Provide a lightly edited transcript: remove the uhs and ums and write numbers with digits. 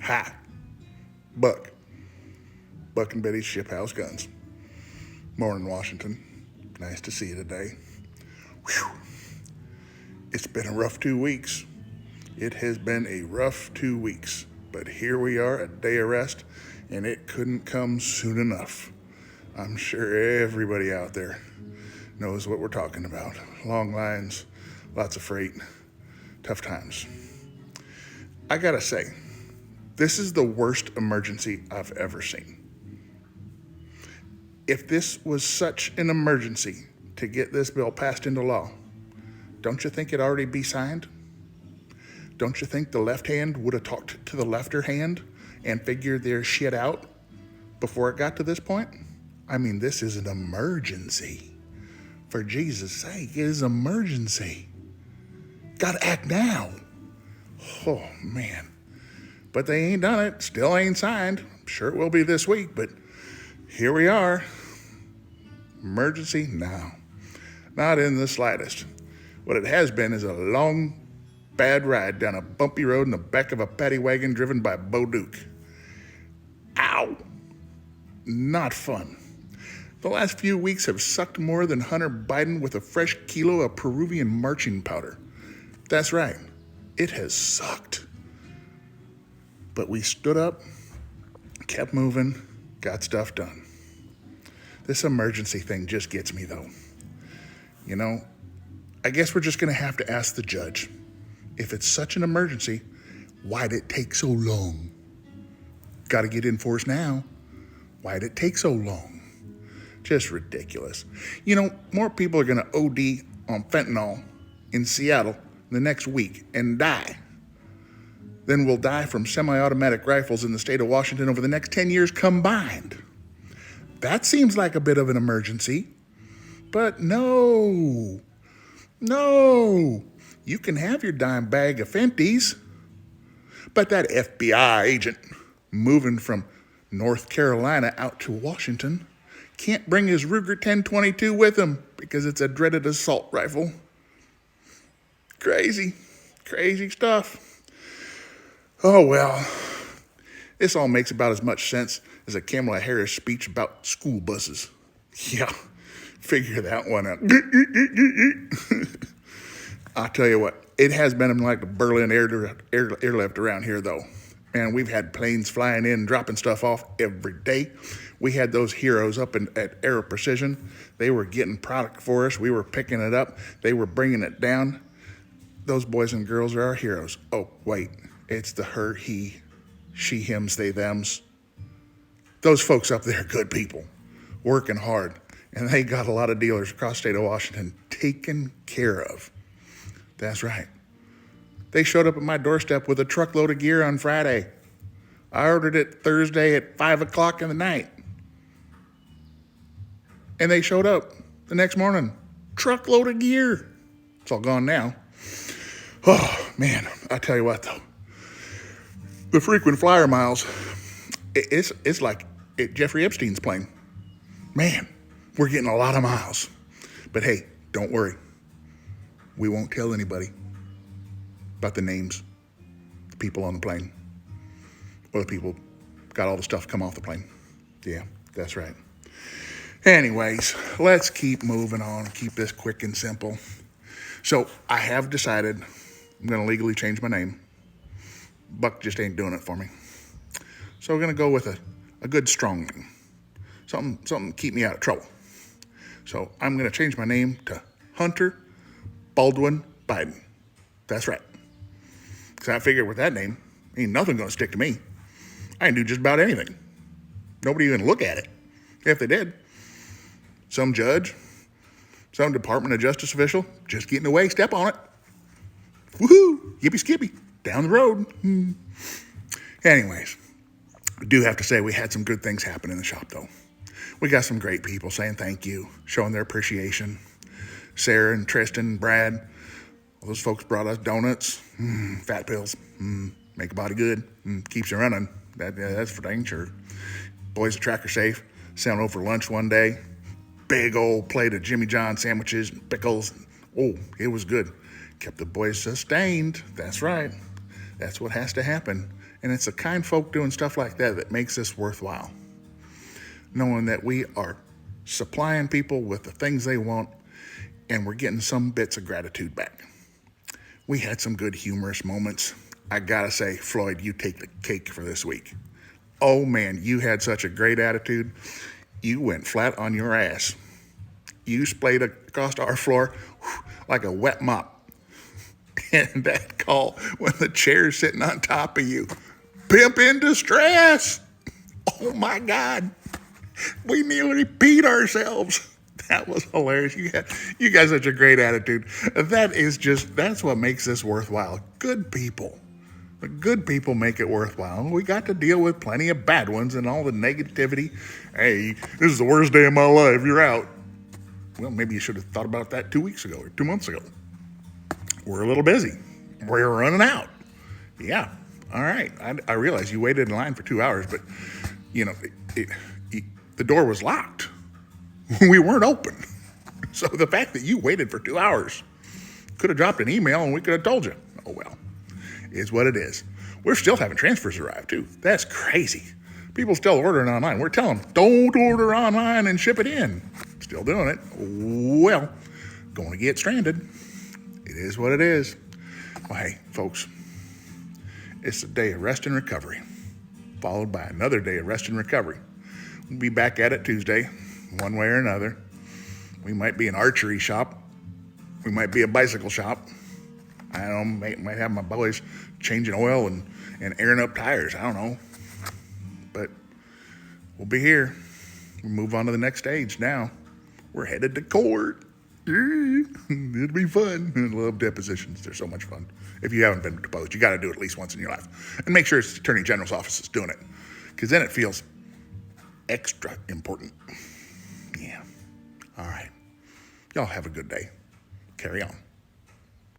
Hi, Buck. Buck and Betty's Ship House Guns. Morning, Washington. Nice to see you today. Whew. It's been a rough 2 weeks. It has been a rough 2 weeks. But here we are, a day of rest, and it couldn't come soon enough. I'm sure everybody out there knows what we're talking about. Long lines, lots of freight, tough times. I gotta say, this is the worst emergency I've ever seen. If this was such an emergency to get this bill passed into law, don't you think it'd already be signed? Don't you think the left hand would have talked to the lefter hand and figured their shit out before it got to this point? I mean, this is an emergency. For Jesus' sake, it is an emergency. Gotta act now. Oh, man. But they ain't done it. Still ain't signed. I'm sure it will be this week, but here we are. Emergency? No. Not in the slightest. What it has been is a long, bad ride down a bumpy road in the back of a paddy wagon driven by Bo Duke. Ow! Not fun. The last few weeks have sucked more than Hunter Biden with a fresh kilo of Peruvian marching powder. That's right. It has sucked. But we stood up, kept moving, got stuff done. This emergency thing just gets me, though. You know, I guess we're just going to have to ask the judge, if it's such an emergency, why'd it take so long? Got to get enforced now. Why'd it take so long? Just ridiculous. You know, more people are going to OD on fentanyl in Seattle the next week and die than will die from semi-automatic rifles in the state of Washington over the next 10 years combined. That seems like a bit of an emergency. But no. You can have your dime bag of Fenties. But that FBI agent moving from North Carolina out to Washington can't bring his Ruger 1022 with him because it's a dreaded assault rifle. Crazy stuff. Oh well, this all makes about as much sense as a Kamala Harris speech about school buses. Yeah, figure that one out. I'll tell you what, it has been like the Berlin airlift around here, though. Man, we've had planes flying in, dropping stuff off every day. We had those heroes up at Aero Precision. They were getting product for us. We were picking it up. They were bringing it down. Those boys and girls are our heroes. Oh, wait, it's the her, he, she, hims, they, thems. Those folks up there are good people, working hard, and they got a lot of dealers across the state of Washington taken care of. That's right. They showed up at my doorstep with a truckload of gear on Friday. I ordered it Thursday at 5 o'clock in the night. And they showed up the next morning. Truckload of gear. It's all gone now. Oh, man, I tell you what, though. The frequent flyer miles, it's like Jeffrey Epstein's plane. Man, we're getting a lot of miles. But hey, don't worry. We won't tell anybody about the names, the people on the plane, or the people got all the stuff come off the plane. Yeah, that's right. Anyways, let's keep moving on, keep this quick and simple. So I have decided I'm going to legally change my name. Buck just ain't doing it for me. So we're going to go with a good strong name. Something to keep me out of trouble. So I'm going to change my name to Hunter Baldwin Biden. That's right. Because I figured with that name, ain't nothing going to stick to me. I can do just about anything. Nobody even look at it. If they did, some judge, some Department of Justice official, just getting away, step on it. Woohoo! Yippee skippy. Down the road. Anyways, I do have to say we had some good things happen in the shop, though. We got some great people saying thank you, showing their appreciation. Sarah and Tristan and Brad, all those folks brought us donuts, fat pills, make a body good, keeps you running. That's for dang sure. Boys at Tracker Safe sent over lunch one day. Big old plate of Jimmy John sandwiches and pickles. Oh, it was good. Kept the boys sustained. That's right. That's what has to happen. And it's the kind folk doing stuff like that that makes this worthwhile. Knowing that we are supplying people with the things they want and we're getting some bits of gratitude back. We had some good humorous moments. I gotta say, Floyd, you take the cake for this week. Oh man, you had such a great attitude. You went flat on your ass. You splayed across our floor like a wet mop. And that call when the chair's sitting on top of you, pimp in distress. Oh my God. We nearly peed ourselves. That was hilarious. You guys have such a great attitude. That's what makes this worthwhile. Good people. The good people make it worthwhile. We got to deal with plenty of bad ones and all the negativity. Hey, this is the worst day of my life. You're out. Well, maybe you should have thought about that 2 weeks ago or 2 months ago. We're a little busy. We're running out. Yeah. All right. I realize you waited in line for 2 hours, but the door was locked. We weren't open. So the fact that you waited for 2 hours could have dropped an email and we could have told you. Oh, well, is what it is. We're still having transfers arrive too. That's crazy. People still ordering online. We're telling them, don't order online and ship it in. Still doing it. Well, going to get stranded. It is what it is. Well, hey, folks, it's a day of rest and recovery, followed by another day of rest and recovery. We'll be back at it Tuesday, one way or another. We might be an archery shop. We might be a bicycle shop. I don't know, might have my boys changing oil and airing up tires. I don't know. But we'll be here. We'll move on to the next stage now. We're headed to court. It'll be fun. I love depositions. They're so much fun. If you haven't been deposed, you got to do it at least once in your life. And make sure it's the Attorney General's office that's doing it, because then it feels extra important. Yeah. All right. Y'all have a good day. Carry on.